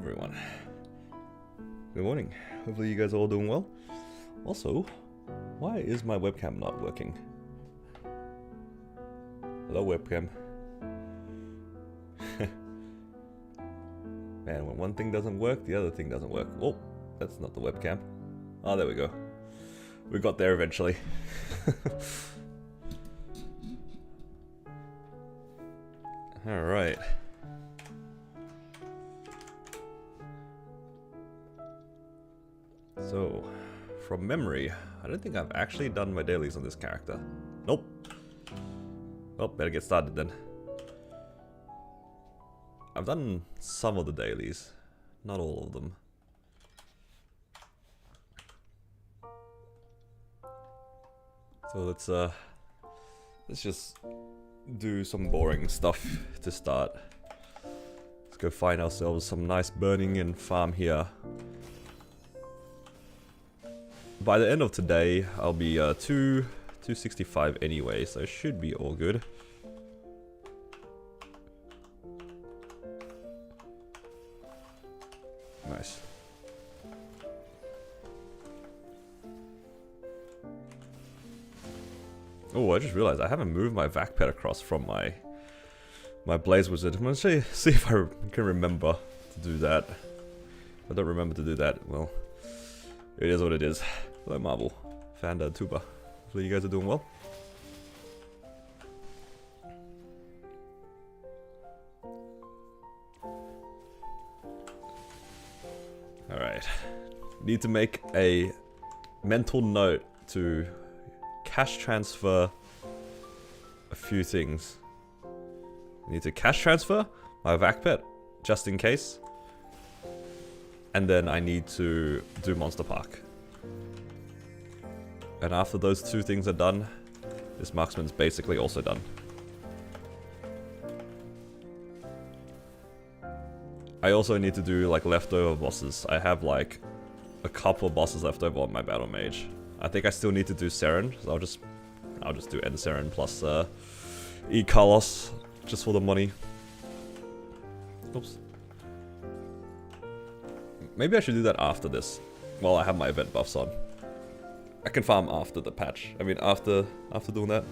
everyone. Good morning. Hopefully you guys are all doing well. Also, why is my webcam not working? Hello, webcam. Man, when one thing doesn't work, the other thing doesn't work. Oh, that's not the webcam. Oh, there we go. We got there eventually. Alright. So, from memory, I don't think I've actually done my dailies on this character. Nope. Well, better get started then. I've done some of the dailies, not all of them. So let's just do some boring stuff to start. Let's go find ourselves some nice burning and farm here. By the end of today, I'll be 265 anyway, so it should be all good. Nice. Oh, I just realized I haven't moved my vac pet across from my blaze wizard. I'm gonna see if I can remember to do that. If I don't remember to do that, well, it is what it is. Hello, Marvel. Fanda, Tuba. Hopefully you guys are doing well. Alright. Need to make a mental note to cash transfer a few things. I need to cash transfer my vac pet, just in case. And then I need to do Monster Park. And after those two things are done, this marksman's basically also done. I also need to do like leftover bosses. I have like a couple of bosses left over on my battle mage. I think I still need to do Seren, so I'll just do End Seren plus E Carlos just for the money. Oops. Maybe I should do that after this, while I have my event buffs on. I can farm after the patch. I mean, after doing that.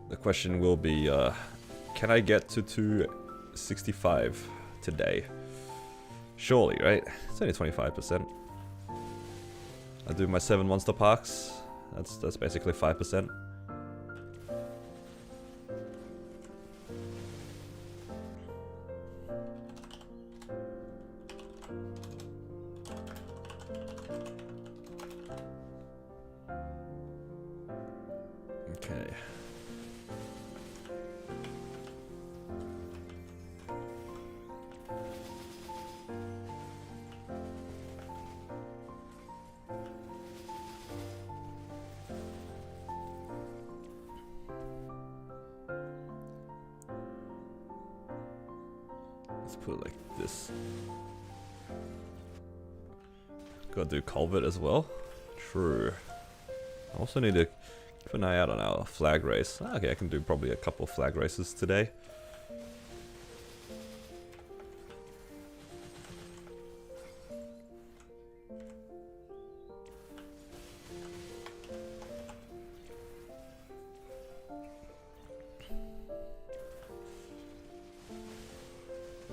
The question will be, can I get to 265 today? Surely, right? It's only 25%. I do my 7 monster parks. That's basically 5%. Okay. Let's put it like this. Gotta do culvert as well. True. I also need to keep an eye out on our flag race. Okay, I can do probably a couple of flag races today.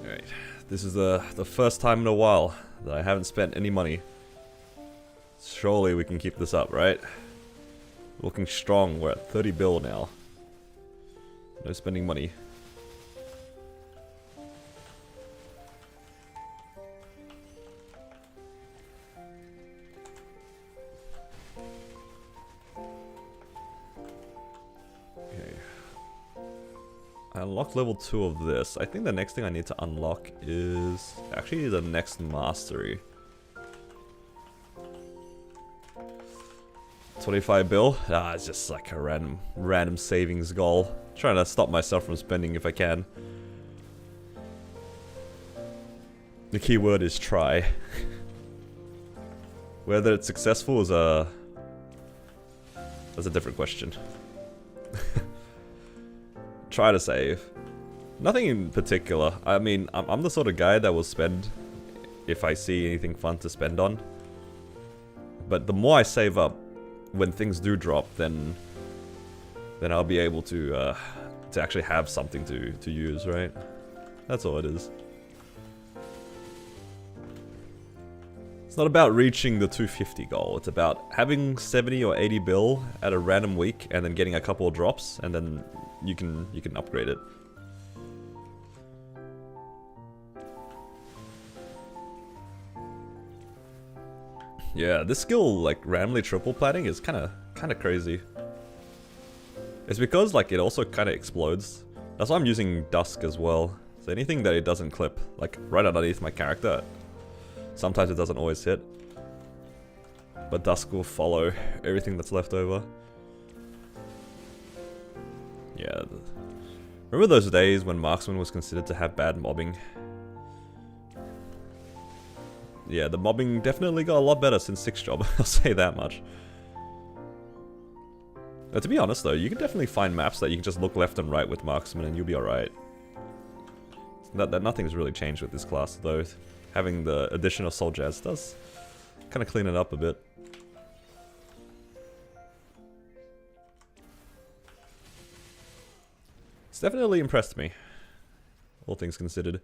Alright, this is the first time in a while that I haven't spent any money. Surely we can keep this up, right? Looking strong, we're at 30 bill now. No spending money. Okay. I unlocked level 2 of this. I think the next thing I need to unlock is actually the next mastery. 25 bill? Ah, it's just like a random savings goal. Trying to stop myself from spending if I can. The key word is try. Whether it's successful is that's a different question. try to save. Nothing in particular. I mean, I'm the sort of guy that will spend if I see anything fun to spend on. But the more I save up, when things do drop, then I'll be able to actually have something to use, right? That's all it is. It's not about reaching the 250 goal. It's about having 70 or 80 bill at a random week and then getting a couple of drops, and then you can upgrade it. Yeah, this skill, like, randomly triple platting is kind of crazy. It's because, like, it also kind of explodes. That's why I'm using Dusk as well. So anything that it doesn't clip, like, right underneath my character, sometimes it doesn't always hit. But Dusk will follow everything that's left over. Yeah. Remember those days when Marksman was considered to have bad mobbing? Yeah, the mobbing definitely got a lot better since 6th job, I'll say that much. But to be honest though, you can definitely find maps that you can just look left and right with Marksman and you'll be alright. Nothing's really changed with this class though. Having the addition of Soul Jazz does kind of clean it up a bit. It's definitely impressed me, all things considered.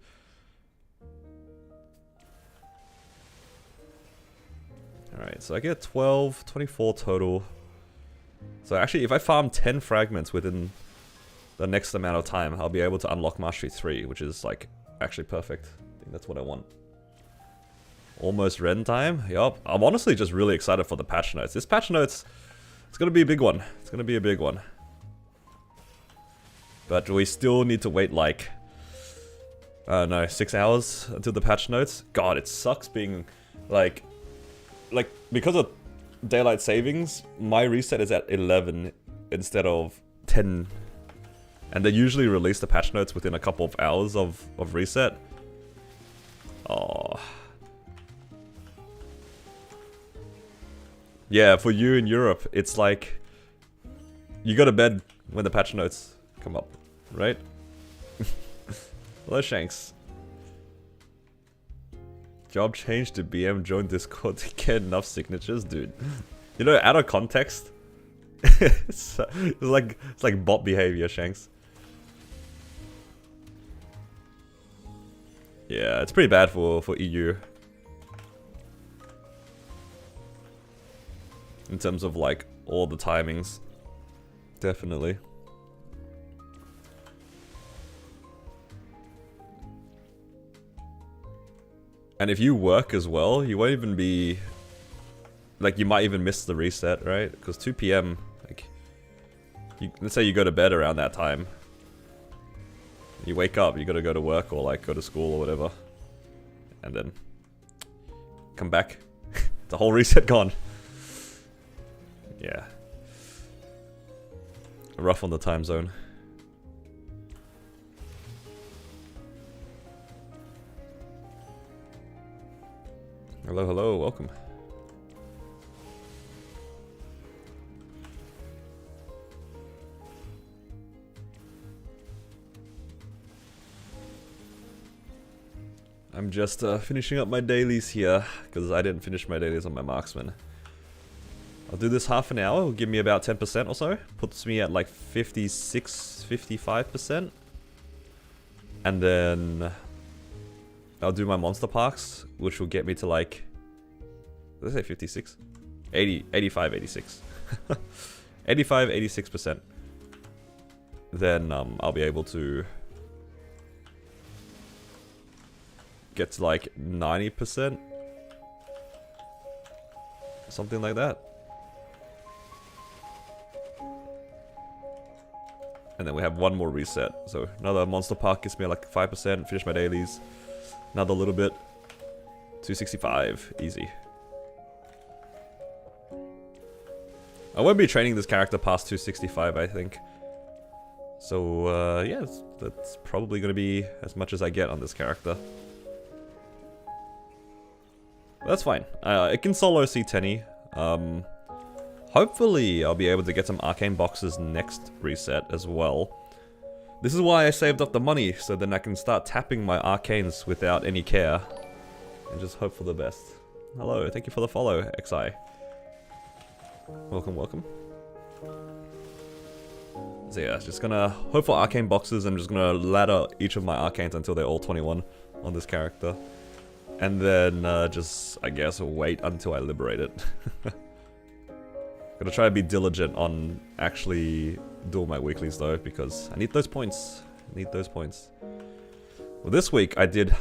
Alright, so I get 12, 24 total. So actually, if I farm 10 fragments within the next amount of time, I'll be able to unlock Mastery 3, which is, like, actually perfect. I think that's what I want. Almost Ren time? Yup. I'm honestly just really excited for the patch notes. This patch notes, it's gonna be a big one. It's gonna be a big one. But we still need to wait, like, I don't know, 6 hours until the patch notes. God, it sucks being, like, because of daylight savings, my reset is at 11 instead of 10. And they usually release the patch notes within a couple of hours of reset. Oh. Yeah, for you in Europe, it's like you go to bed when the patch notes come up, right? Hello, Shanks. Job change to BM, join Discord to get enough signatures, dude. You know, out of context, it's like bot behavior, Shanks. Yeah, it's pretty bad for EU. In terms of, like, all the timings. Definitely. And if you work as well, you won't even be... Like, you might even miss the reset, right? Because 2 PM, like... let's say you go to bed around that time. You wake up, you gotta go to work or, like, go to school or whatever. And then... come back. The whole reset gone. Yeah. Rough on the time zone. Hello, hello, welcome. I'm just finishing up my dailies here, because I didn't finish my dailies on my Marksman. I'll do this half an hour, it'll give me about 10% or so. Puts me at like 56, 55%. And then I'll do my monster parks, which will get me to like, did I say 56? 80, 85, 86. 85, 86%. Then I'll be able to get to like 90%. Something like that. And then we have one more reset. So another monster park gets me like 5%, finish my dailies. Another little bit. 265, easy. I won't be training this character past 265, I think. So, yeah, that's probably going to be as much as I get on this character. But that's fine. It can solo C10y. Hopefully I'll be able to get some arcane boxes next reset as well. This is why I saved up the money, so then I can start tapping my arcanes without any care. And just hope for the best. Hello, thank you for the follow, XI. Welcome, welcome. So yeah, just gonna hope for arcane boxes. I'm just gonna ladder each of my arcanes until they're all 21 on this character. And then just, I guess, wait until I liberate it. Gonna try to be diligent on actually doing my weeklies though, because I need those points. I need those points. Well, this week I did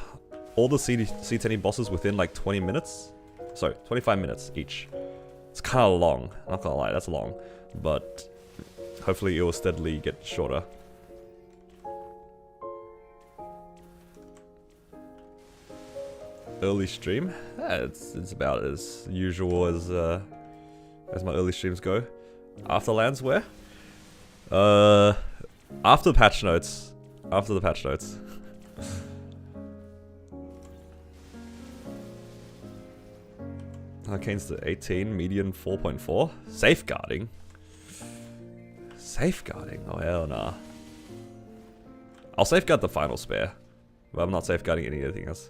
all the C10 bosses within like 20 minutes. Sorry, 25 minutes each. It's kind of long, not gonna lie, that's long. But hopefully it will steadily get shorter. Early stream? It's about as usual as my early streams go. Afterlands where? After the patch notes. After the patch notes. Arcane's to 18, median 4.4. Safeguarding? Safeguarding? Oh hell nah. I'll safeguard the final spare, but I'm not safeguarding anything else.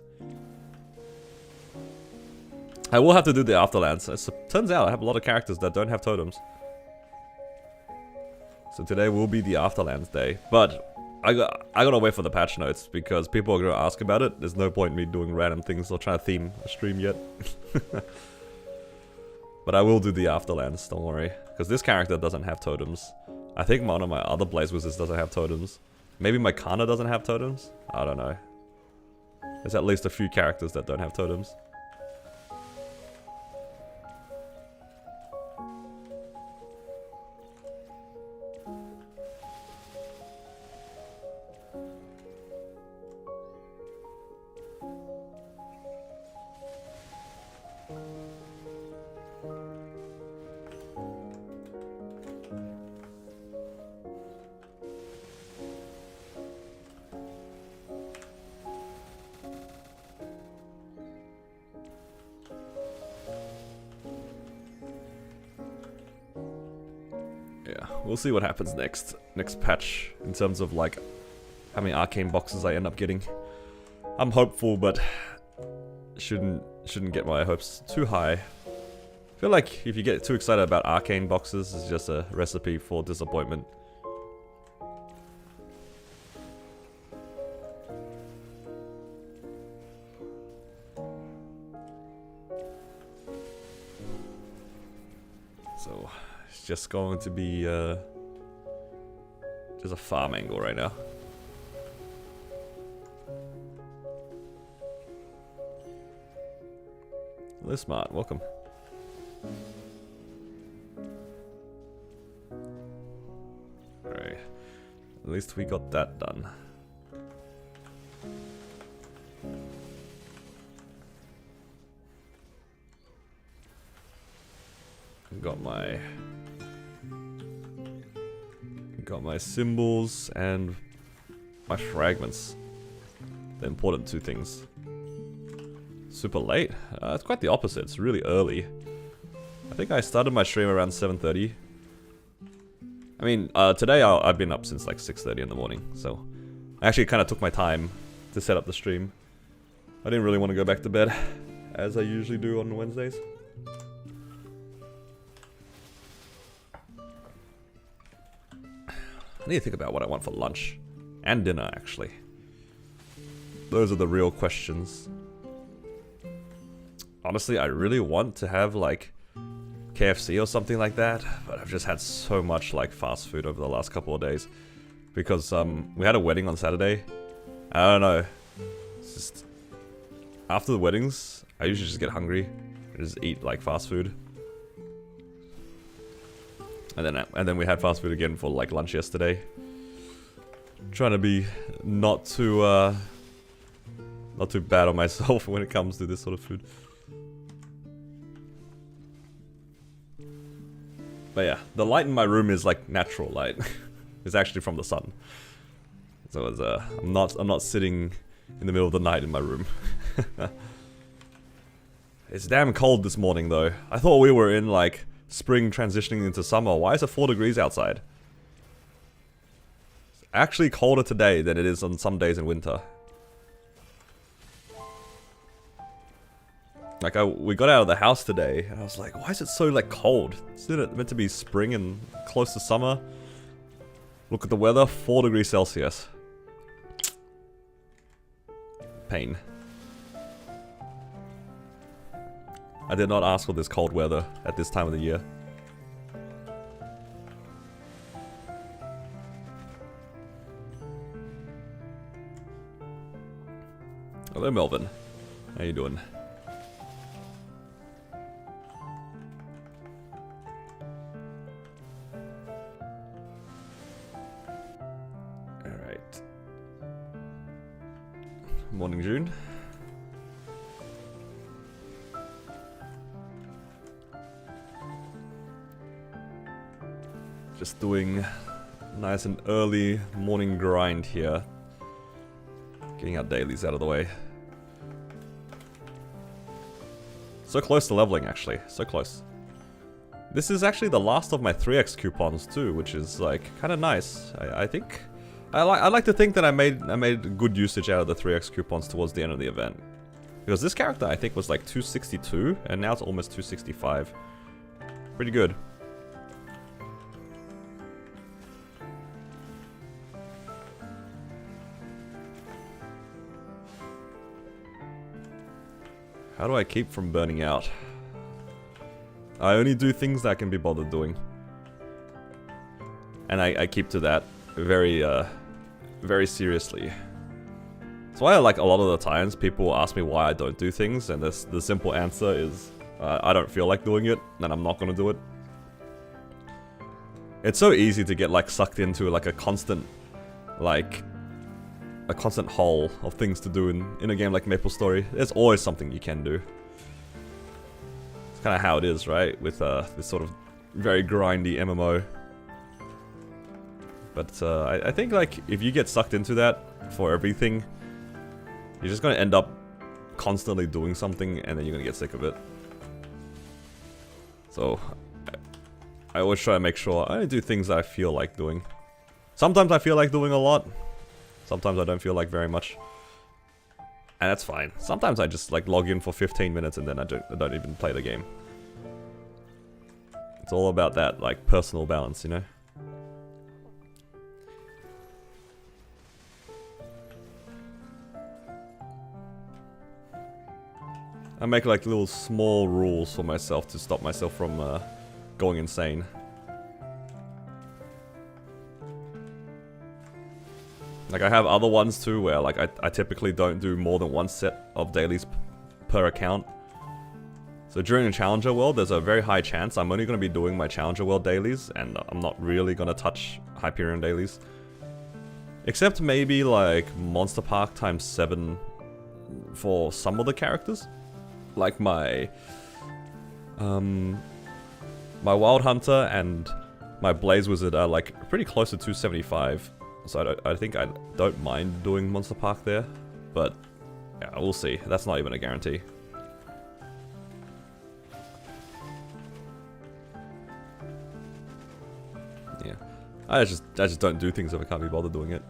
I will have to do the Afterlands. It turns out I have a lot of characters that don't have totems. So today will be the Afterlands day. But I gotta wait for the patch notes because people are gonna ask about it. There's no point in me doing random things or trying to theme a stream yet. But I will do the Afterlands, don't worry. Because this character doesn't have totems. I think one of my other Blaze Wizards doesn't have totems. Maybe my Kana doesn't have totems? I don't know. There's at least a few characters that don't have totems. We'll see what happens next patch in terms of like how many arcane boxes I end up getting. I'm hopeful, but shouldn't get my hopes too high. I feel like if you get too excited about arcane boxes, it's just a recipe for disappointment. So it's just going to be just a farm angle right now. Hello, Smart. Welcome. Alright. At least we got that done. Got my symbols and my fragments. The important two things. Super late? It's quite the opposite. It's really early. I think I started my stream around 7:30. I mean, today I've been up since like 6:30 in the morning, so I actually kind of took my time to set up the stream. I didn't really want to go back to bed, as I usually do on Wednesdays. I need to think about what I want for lunch. And dinner, actually. Those are the real questions. Honestly, I really want to have, like, KFC or something like that. But I've just had so much, like, fast food over the last couple of days. Because, we had a wedding on Saturday. I don't know. It's just... After the weddings, I usually just get hungry. And just eat, like, fast food. And then we had fast food again for like lunch yesterday. Trying to be not too bad on myself when it comes to this sort of food. But yeah, the light in my room is like natural light. It's actually from the sun. So it's, I'm not sitting in the middle of the night in my room. It's damn cold this morning though. I thought we were in like spring transitioning into summer. Why is it 4 degrees outside? It's actually colder today than it is on some days in winter. Like, we got out of the house today, and I was like, why is it so, like, cold? Isn't it meant to be spring and close to summer? Look at the weather, 4 degrees Celsius. Pain. I did not ask for this cold weather at this time of the year. Hello, Melvin. How you doing? Alright. Morning, June. Just doing nice and early morning grind here. Getting our dailies out of the way. So close to leveling, actually. So close. This is actually the last of my 3x coupons too, which is like kind of nice. I think I like to think that I made good usage out of the 3x coupons towards the end of the event, because this character I think was like 262 and now it's almost 265. Pretty good. How do I keep from burning out? I only do things that I can be bothered doing. And I keep to that very, very seriously. That's why, like, a lot of the times people ask me why I don't do things, and the simple answer is I don't feel like doing it, and I'm not gonna do it. It's so easy to get, like, sucked into, like, a constant hole of things to do in a game like MapleStory. There's always something you can do. It's kind of how it is, right? With this sort of very grindy MMO. But I think, like, if you get sucked into that for everything, you're just going to end up constantly doing something, and then you're going to get sick of it. So I always try to make sure I only do things that I feel like doing. Sometimes I feel like doing a lot. Sometimes I don't feel like very much. And that's fine. Sometimes I just like log in for 15 minutes and then I don't even play the game. It's all about that like personal balance, you know? I make like little small rules for myself to stop myself from going insane. Like, I have other ones too where, like, I typically don't do more than one set of dailies per account. So during the Challenger World, there's a very high chance I'm only going to be doing my Challenger World dailies, and I'm not really going to touch Hyperion dailies. Except maybe, like, Monster Park times 7 for some of the characters. Like my Wild Hunter and my Blaze Wizard are, like, pretty close to 275. So I think I don't mind doing Monster Park there, but yeah, we'll see. That's not even a guarantee. Yeah, I just don't do things if I can't be bothered doing it.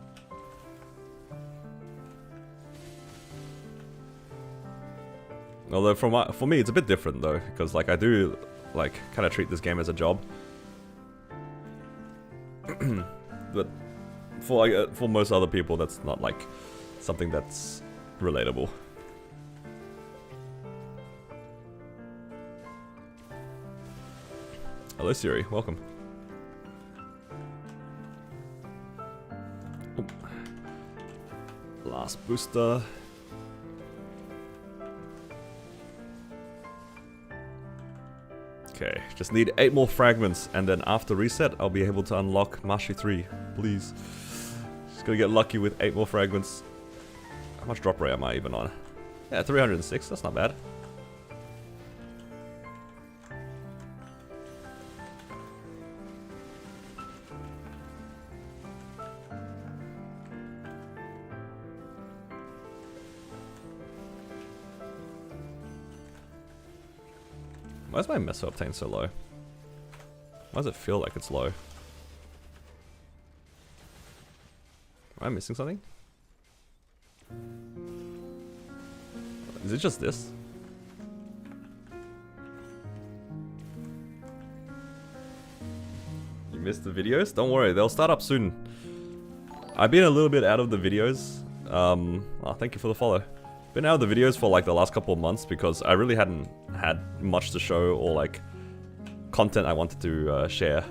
Although for me it's a bit different though, because like I do like kind of treat this game as a job. But for most other people, that's not like something that's relatable. Hello Siri, welcome. Oh. Last booster. Okay, just need 8 more fragments, and then after reset, I'll be able to unlock Mastery 3. Please. Just gotta get lucky with 8 more fragments. How much drop rate am I even on? Yeah, 306, that's not bad. Why is my Meso Obtain so low? Why does it feel like it's low? Am I missing something? Is it just this? You missed the videos? Don't worry, they'll start up soon. I've been a little bit out of the videos. Oh, thank you for the follow. Been out of the videos for like the last couple of months because I really hadn't had much to show or like content I wanted to share.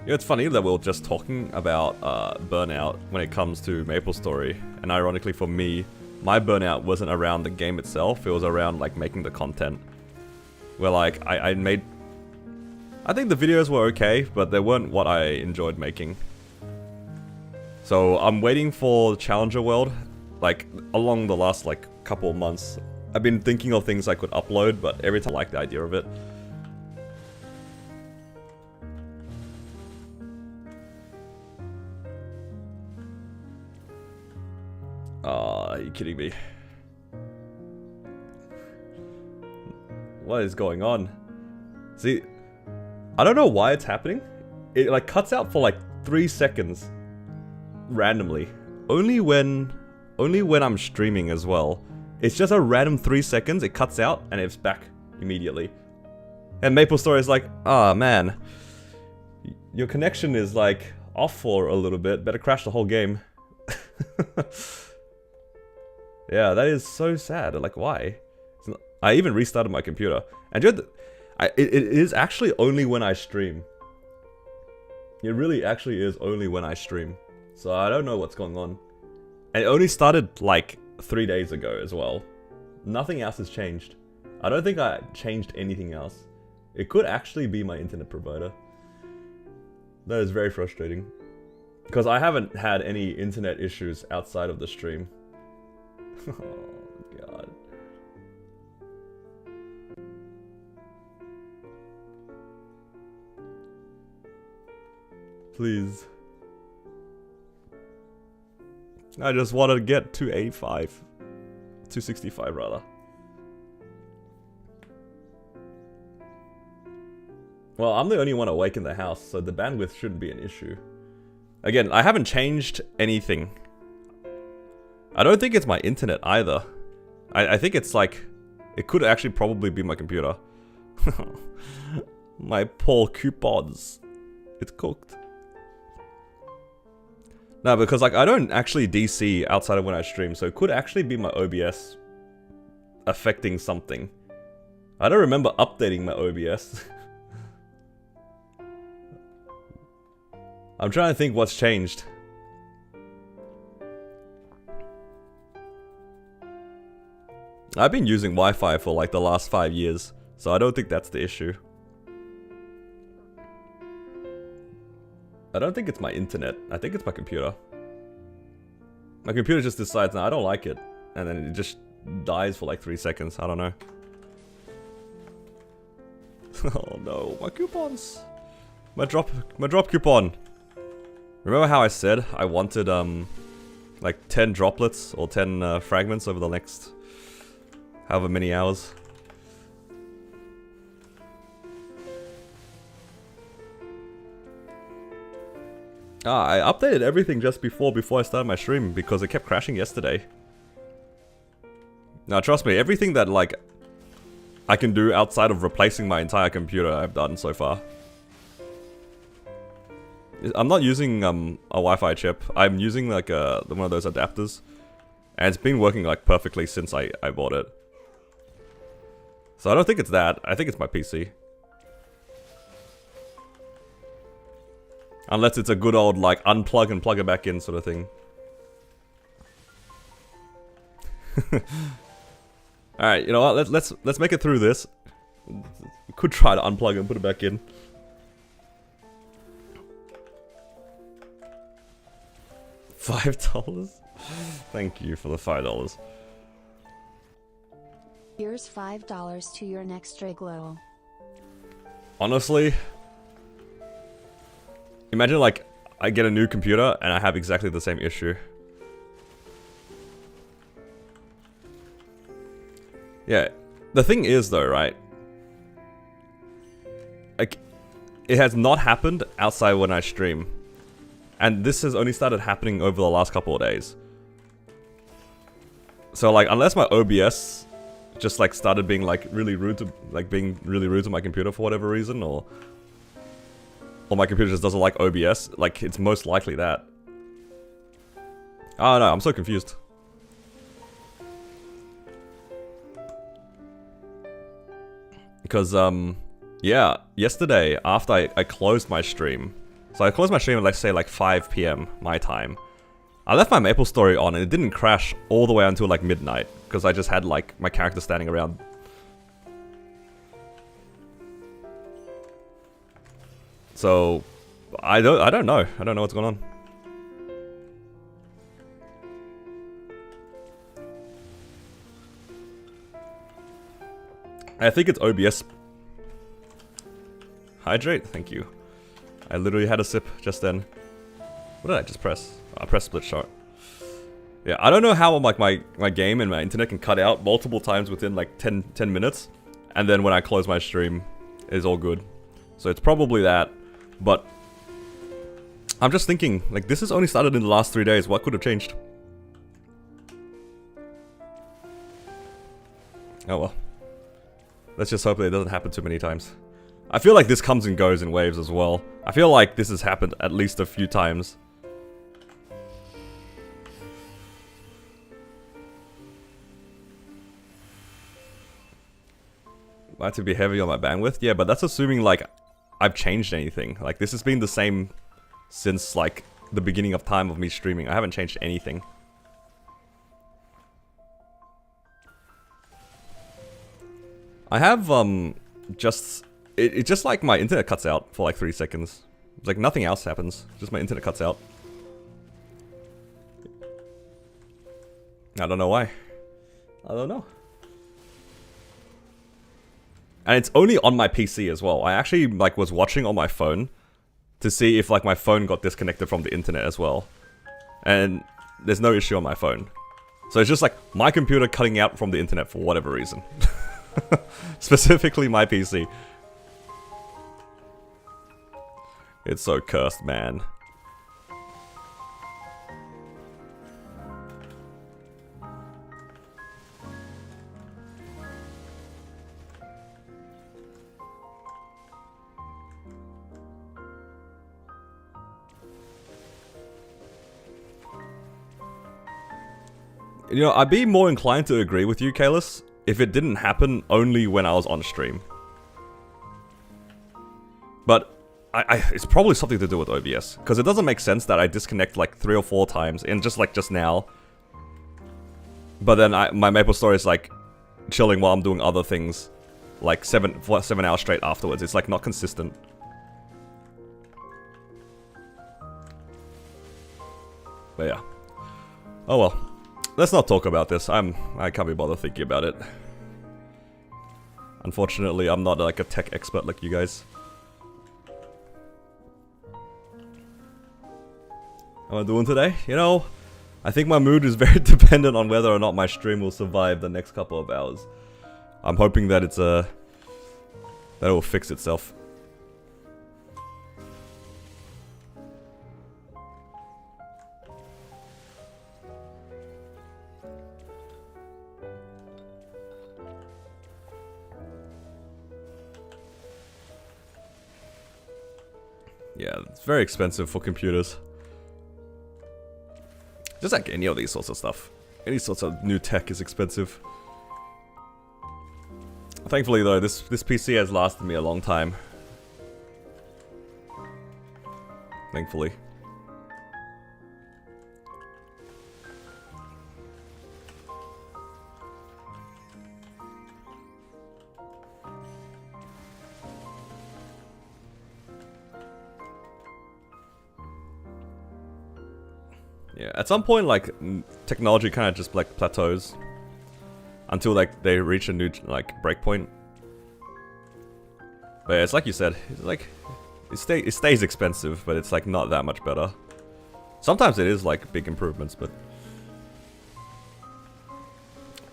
You know, it's funny that we're just talking about burnout when it comes to MapleStory, and ironically for me, my burnout wasn't around the game itself, it was around like making the content. Where like, I think the videos were okay, but they weren't what I enjoyed making. So I'm waiting for Challenger World, like along the last like couple of months. I've been thinking of things I could upload, but every time I like the idea of it. Are you kidding me? What is going on? See, I don't know why it's happening. It like cuts out for like 3 seconds. Randomly. Only when I'm streaming as well. It's just a random 3 seconds, it cuts out, and it's back immediately. And MapleStory is like, ah man. Your connection is like off for a little bit, better crash the whole game. Yeah, that is so sad. Like, why? I even restarted my computer. And it is actually only when I stream. It really actually is only when I stream. So I don't know what's going on. And it only started like 3 days ago as well. Nothing else has changed. I don't think I changed anything else. It could actually be my internet provider. That is very frustrating. Because I haven't had any internet issues outside of the stream. Oh, God. Please. I just wanted to get 285. 265 rather. Well, I'm the only one awake in the house, so the bandwidth shouldn't be an issue. Again, I haven't changed anything. I don't think it's my internet either. I think it's like... It could actually probably be my computer. My poor coupons. It's cooked. No, because like I don't actually DC outside of when I stream, so it could actually be my OBS affecting something. I don't remember updating my OBS. I'm trying to think what's changed. I've been using Wi-Fi for like the last 5 years, so I don't think that's the issue. I don't think it's my internet. I think it's my computer. My computer just decides, no, I don't like it. And then it just dies for like 3 seconds. I don't know. Oh no, my coupons. My drop coupon. Remember how I said I wanted like 10 droplets or 10 fragments over the next however many hours? I updated everything just before I started my stream because it kept crashing yesterday. Now trust me, everything that like I can do outside of replacing my entire computer I've done so far. I'm not using a Wi-Fi chip. I'm using like one of those adapters. And it's been working like perfectly since I bought it. So I don't think it's that. I think it's my PC. Unless it's a good old like unplug and plug it back in sort of thing. Alright, you know what? Let's make it through this. We could try to unplug and put it back in. $5? Thank you for the $5. Here's $5 to your next Driglow. Honestly, imagine like I get a new computer and I have exactly the same issue. Yeah, the thing is though, right? it has not happened outside when I stream. And this has only started happening over the last couple of days. So like, unless my OBS just like started being like really rude to, like being really rude to my computer for whatever reason, or my computer just doesn't like OBS, like it's most likely that. Oh no, I'm so confused. Because, yeah, yesterday, after I closed my stream, so I closed my stream at, let's say, like 5 PM, my time. I left my MapleStory on, and it didn't crash all the way until, like, midnight, because I just had, like, my character standing around. So, I don't know. I don't know what's going on. I think it's OBS. Hydrate? Thank you. I literally had a sip just then. What did I just press? Oh, I pressed split shot. Yeah, I don't know how like my game and my internet can cut out multiple times within like 10 minutes. And then when I close my stream, it's all good. So it's probably that. But I'm just thinking, like this has only started in the last 3 days. What could have changed? Oh well. Let's just hope that it doesn't happen too many times. I feel like this comes and goes in waves as well. I feel like this has happened at least a few times. Might to be heavy on my bandwidth? Yeah, but that's assuming like I've changed anything. Like this has been the same since like the beginning of time of me streaming. I haven't changed anything. I have, it's just like my internet cuts out for like 3 seconds. It's like nothing else happens, just my internet cuts out. I don't know why. I don't know. And it's only on my PC as well. I actually like was watching on my phone to see if like my phone got disconnected from the internet as well. And there's no issue on my phone. So it's just like my computer cutting out from the internet for whatever reason. Specifically my PC. It's so cursed, man. You know, I'd be more inclined to agree with you, Kalis, if it didn't happen only when I was on stream. But it's probably something to do with OBS, because it doesn't make sense that I disconnect like 3 or 4 times, and just like just now. But then my MapleStory is like chilling while I'm doing other things, like 7 hours straight afterwards. It's like not consistent. But yeah. Oh well. Let's not talk about this. I can't be bothered thinking about it. Unfortunately, I'm not like a tech expert like you guys. How am I doing today? You know, I think my mood is very dependent on whether or not my stream will survive the next couple of hours. I'm hoping that it's that it will fix itself. Yeah, it's very expensive for computers. Just like any of these sorts of stuff. Any sorts of new tech is expensive. Thankfully though, this PC has lasted me a long time. Thankfully. Yeah, at some point, like, technology kind of just, like, plateaus. Until, like, they reach a new, like, breakpoint. But yeah, it's like you said, it's like, it stays expensive, but it's, like, not that much better. Sometimes it is, like, big improvements, but...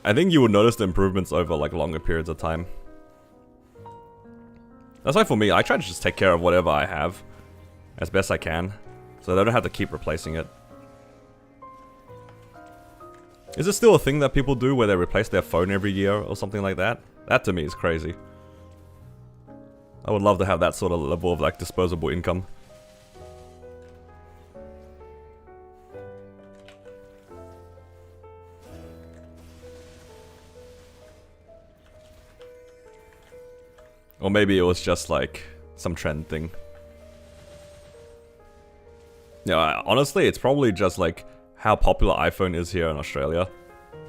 I think you will notice the improvements over, like, longer periods of time. That's why for me, I try to just take care of whatever I have as best I can, so I don't have to keep replacing it. Is it still a thing that people do where they replace their phone every year or something like that? That to me is crazy. I would love to have that sort of level of like disposable income. Or maybe it was just like some trend thing. Yeah, honestly, it's probably just like how popular iPhone is here in Australia.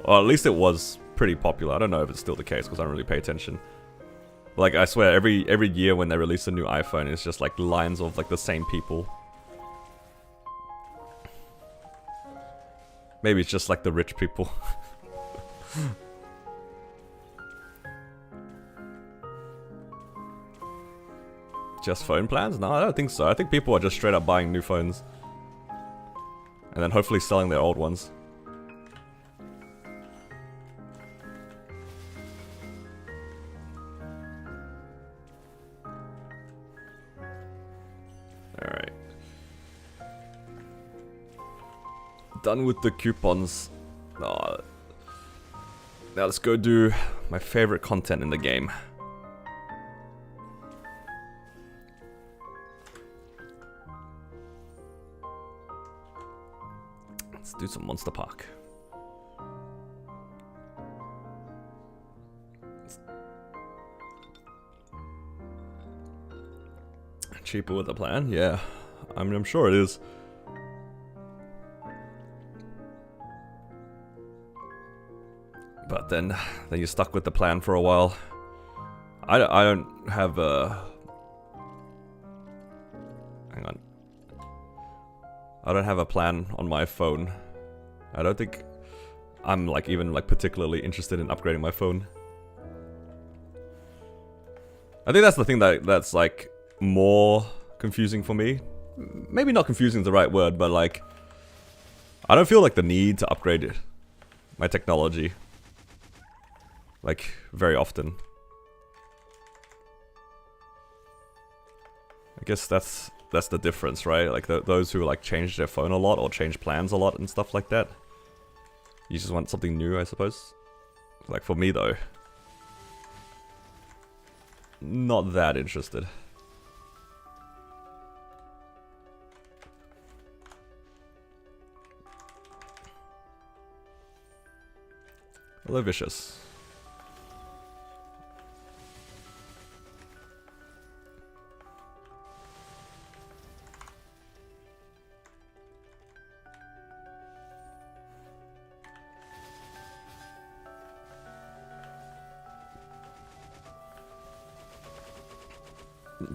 Or at least it was pretty popular. I don't know if it's still the case because I don't really pay attention. Like, I swear, every year when they release a new iPhone, it's just like lines of like the same people. Maybe it's just like the rich people. Just phone plans? No, I don't think so. I think people are just straight up buying new phones. And then hopefully selling their old ones. Alright. Done with the coupons. Oh. Now let's go do my favorite content in the game. Let's do some Monster Park. Cheaper with the plan? Yeah. I mean, I'm sure it is. But then you're stuck with the plan for a while. I don't have a... Hang on. I don't have a plan on my phone. I don't think I'm like even like particularly interested in upgrading my phone. I think that's the thing that's like more confusing for me. Maybe not confusing is the right word, but like I don't feel like the need to upgrade my technology like very often. I guess that's the difference, right? Like those who like change their phone a lot or change plans a lot and stuff like that. You just want something new, I suppose. Like for me though, not that interested. Hello, Vicious.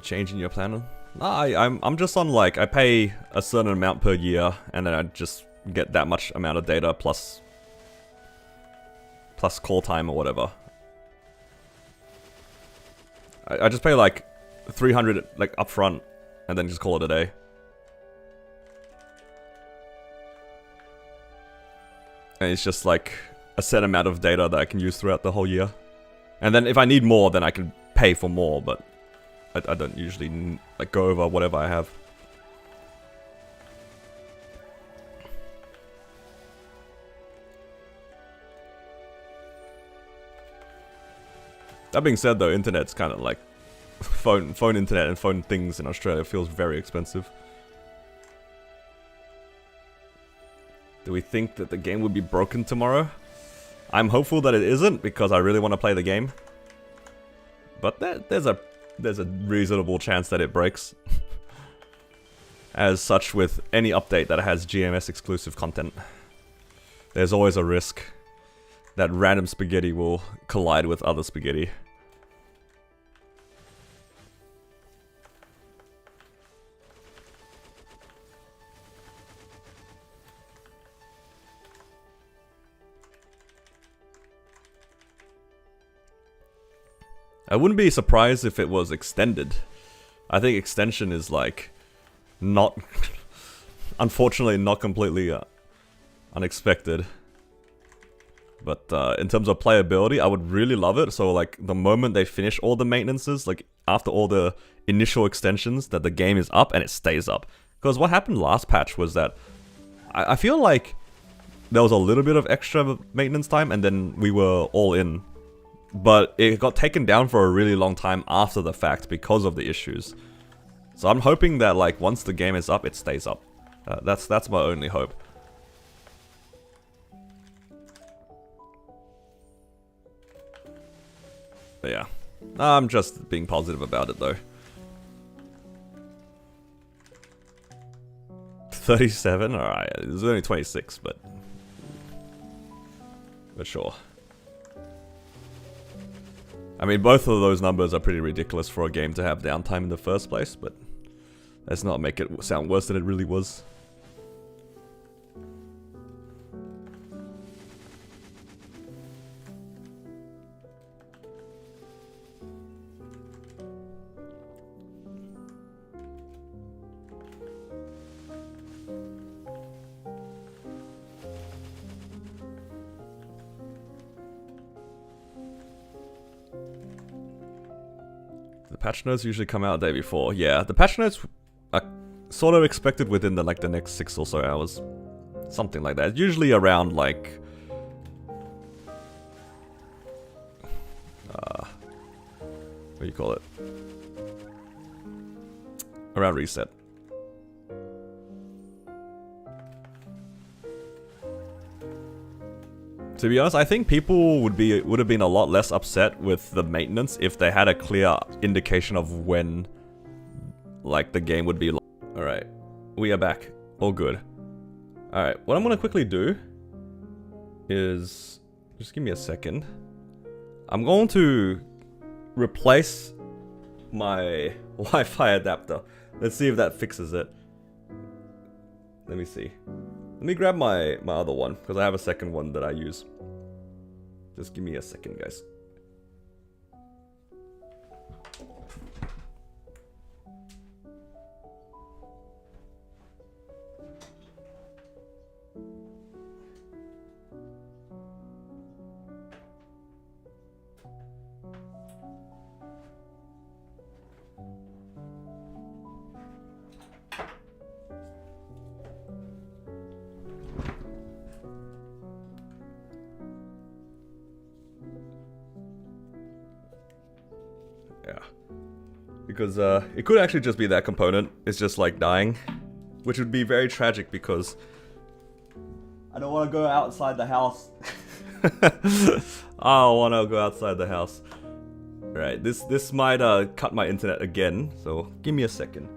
Changing your plan? Nah, I'm just on like, I pay a certain amount per year and then I just get that much amount of data plus call time or whatever. I just pay like 300 like upfront and then just call it a day. And it's just like a set amount of data that I can use throughout the whole year. And then if I need more, then I can pay for more, but I don't usually like go over whatever I have. That being said though, internet's kind of like phone internet and phone things in Australia feels very expensive. Do we think that the game would be broken tomorrow? I'm hopeful that it isn't because I really want to play the game. But there's a reasonable chance that it breaks. As such with any update that has GMS exclusive content. There's always a risk that random spaghetti will collide with other spaghetti. I wouldn't be surprised if it was extended. I think extension is like not, unfortunately not completely unexpected. But in terms of playability, I would really love it. So like the moment they finish all the maintenances, like after all the initial extensions that the game is up and it stays up. Because what happened last patch was that I feel like there was a little bit of extra maintenance time and then we were all in. But it got taken down for a really long time after the fact because of the issues. So I'm hoping that like once the game is up, it stays up. That's my only hope. But yeah, I'm just being positive about it though. 37? Alright, it was only 26, but sure. I mean, both of those numbers are pretty ridiculous for a game to have downtime in the first place, but let's not make it sound worse than it really was. The patch notes usually come out the day before. Yeah, the patch notes are sort of expected within the next 6 or so hours. Something like that. Usually around like what do you call it? Around reset. To be honest, I think people would have been a lot less upset with the maintenance if they had a clear indication of when, like, the game would be. All right, we are back. All good. All right, what I'm gonna quickly do is just give me a second. I'm going to replace my Wi-Fi adapter. Let's see if that fixes it. Let me see. Let me grab my other one, because I have a second one that I use. Just give me a second, guys. Yeah. Because it could actually just be that component. It's just like dying. Which would be very tragic because I don't want to go outside the house. I don't want to go outside the house. Right, this might cut my internet again, so give me a second.